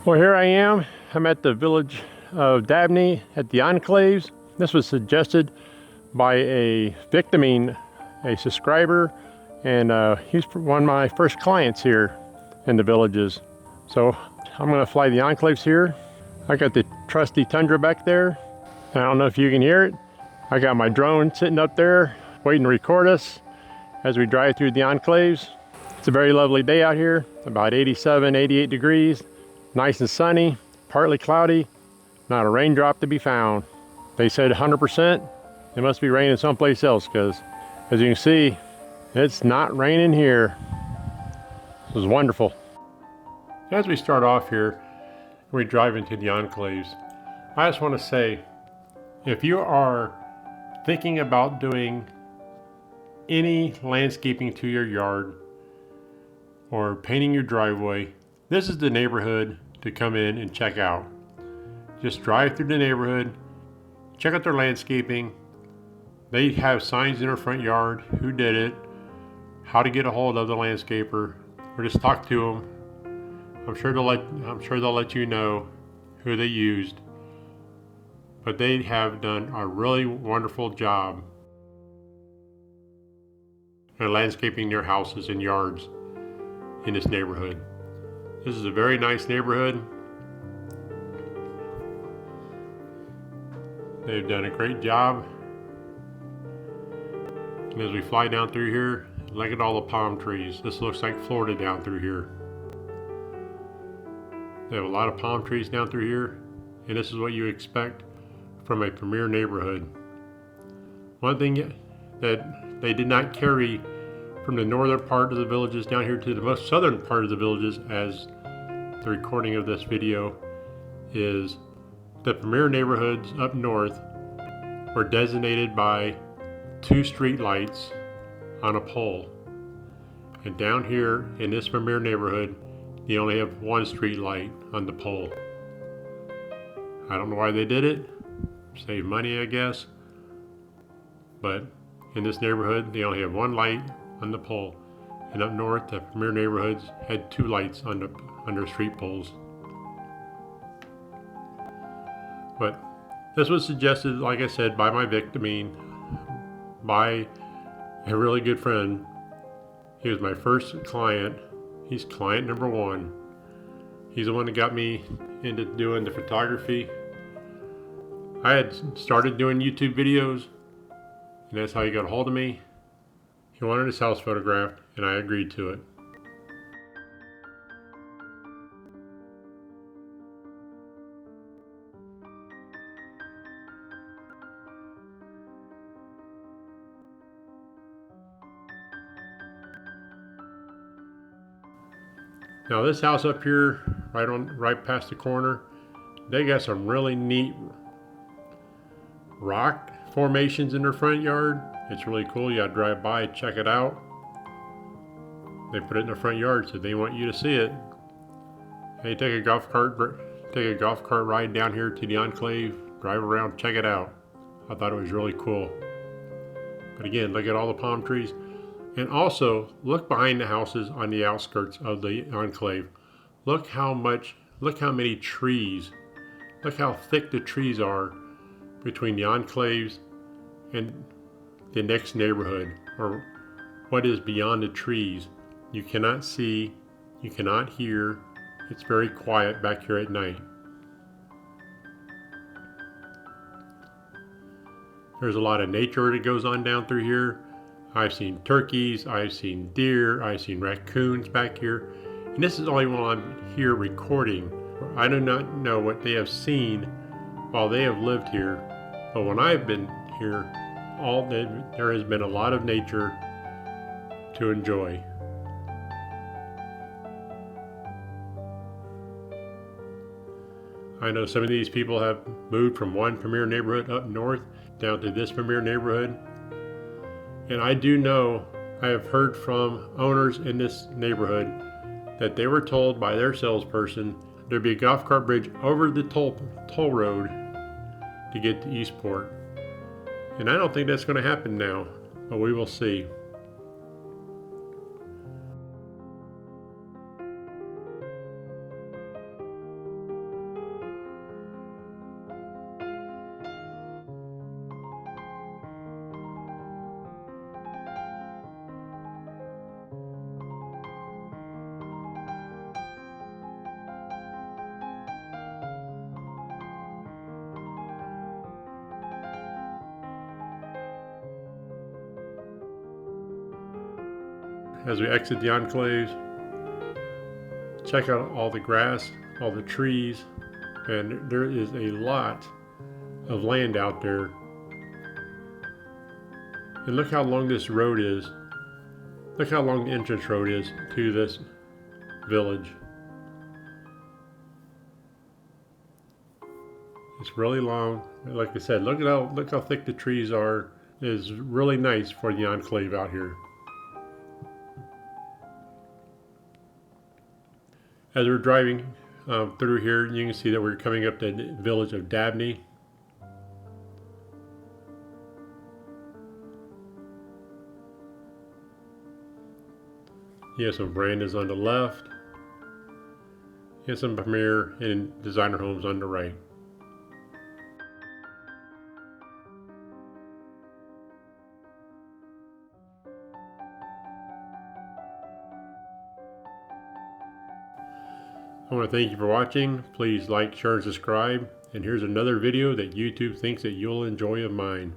Well, here I am. I'm at the Village of Dabney at the Enclaves. This was suggested by a victim, a subscriber, and he's one of my first clients here in the Villages. So I'm going to fly the Enclaves here. I got the trusty Tundra back there. I don't know if you can hear it. I got my drone sitting up there waiting to record us as we drive through the Enclaves. It's a very lovely day out here, about 87, 88 degrees. Nice and sunny, partly cloudy, not a raindrop to be found. They said 100%. It must be raining someplace else because, as you can see, it's not raining here. This is wonderful. As we start off here, we drive into the Enclaves. I just want to say, if you are thinking about doing any landscaping to your yard or painting your driveway, this is the neighborhood to come in and check out. Just drive through the neighborhood, check out their landscaping. They have signs in their front yard, who did it, how to get a hold of the landscaper, or just talk to them. I'm sure they'll let you know who they used. But they have done a really wonderful job at landscaping their houses and yards in this neighborhood. This is a very nice neighborhood. They've done a great job. And as we fly down through here, look at all the palm trees. This looks like Florida down through here. They have a lot of palm trees down through here, and this is what you expect from a premier neighborhood. One thing that they did not carry from the northern part of the Villages down here to the most southern part of the Villages as the recording of this video is the premier neighborhoods up north were designated by 2 street lights on a pole. And down here in this premier neighborhood, you only have 1 street light on the pole. I don't know why they did it. Save money, I guess. But in this neighborhood, they only have 1 light on the pole. And up north, the premier neighborhoods had 2 lights on their street poles. But this was suggested, like I said, by my victim, by a really good friend. He was my first client. He's client number 1. He's the one that got me into doing the photography. I had started doing YouTube videos, and that's how he got a hold of me. He wanted his house photographed, and I agreed to it. Now this house up here, right past the corner, they got some really neat rock formations in their front yard. It's really cool. You gotta drive by, check it out. They put it in their front yard, so they want you to see it. Hey, take a golf cart ride down here to the Enclave, drive around, check it out. I thought it was really cool. But again, look at all the palm trees. And also, look behind the houses on the outskirts of the Enclave. Look how many trees, look how thick the trees are between the Enclaves and the next neighborhood, or what is beyond the trees. You cannot see, you cannot hear. It's very quiet back here at night. There's a lot of nature that goes on down through here. I've seen turkeys, I've seen deer, I've seen raccoons back here. And this is only while I'm here recording. I do not know what they have seen while they have lived here. But when I've been here, there has been a lot of nature to enjoy. I know some of these people have moved from one premier neighborhood up north down to this premier neighborhood. And I do know, I have heard from owners in this neighborhood that they were told by their salesperson there'd be a golf cart bridge over the toll road to get to Eastport. And I don't think that's going to happen now, but we will see. as we exit the Enclaves. Check out all the grass, all the trees, and there is a lot of land out there. And look how long this road is. Look how long the entrance road is to this village. It's really long. Like I said, look how thick the trees are. It is really nice for the Enclave out here. As we're driving through here, you can see that we're coming up to the Village of Dabney. You have some verandas on the left. You have some premier and designer homes on the right. I want to thank you for watching. Please like, share, and subscribe. And here's another video that YouTube thinks that you'll enjoy of mine.